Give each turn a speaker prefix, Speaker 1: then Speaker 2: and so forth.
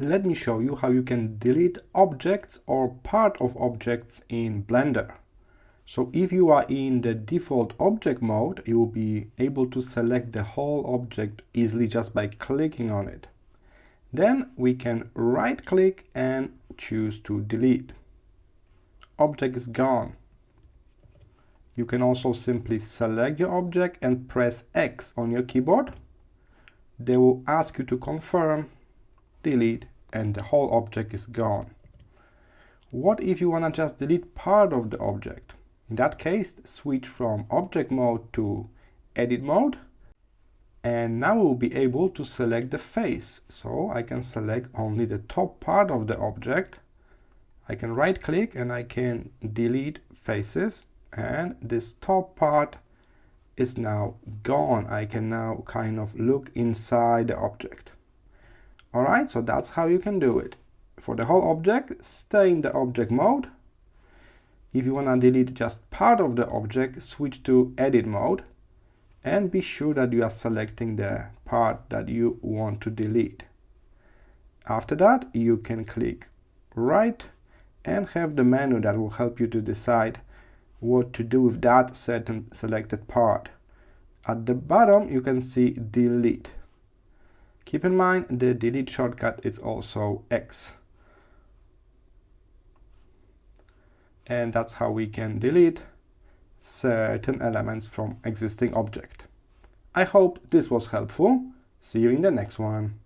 Speaker 1: let me show you how you can delete objects or part of objects in Blender. So if you are in the default object mode, you will be able to select the whole object easily just by clicking on it. Then we can right click and choose to delete. Object is gone. You can also simply select your object and press X on your keyboard. They will ask you to confirm, delete, and the whole object is gone. What if you want to just delete part of the object? In that case, switch from object mode to edit mode, and now we'll be able to select the face. So I can select only the top part of the object. I can right click and I can delete faces, and this top part is now gone. I can now kind of look inside the object. Alright, so that's how you can do it. For the whole object, stay in the object mode. If you want to delete just part of the object, switch to edit mode and be sure that you are selecting the part that you want to delete. After that, you can click right and have the menu that will help you to decide what to do with that certain selected part. At the bottom, you can see delete. Keep in mind the delete shortcut is also X. And that's how we can delete certain elements from existing object. I hope this was helpful. See you in the next one.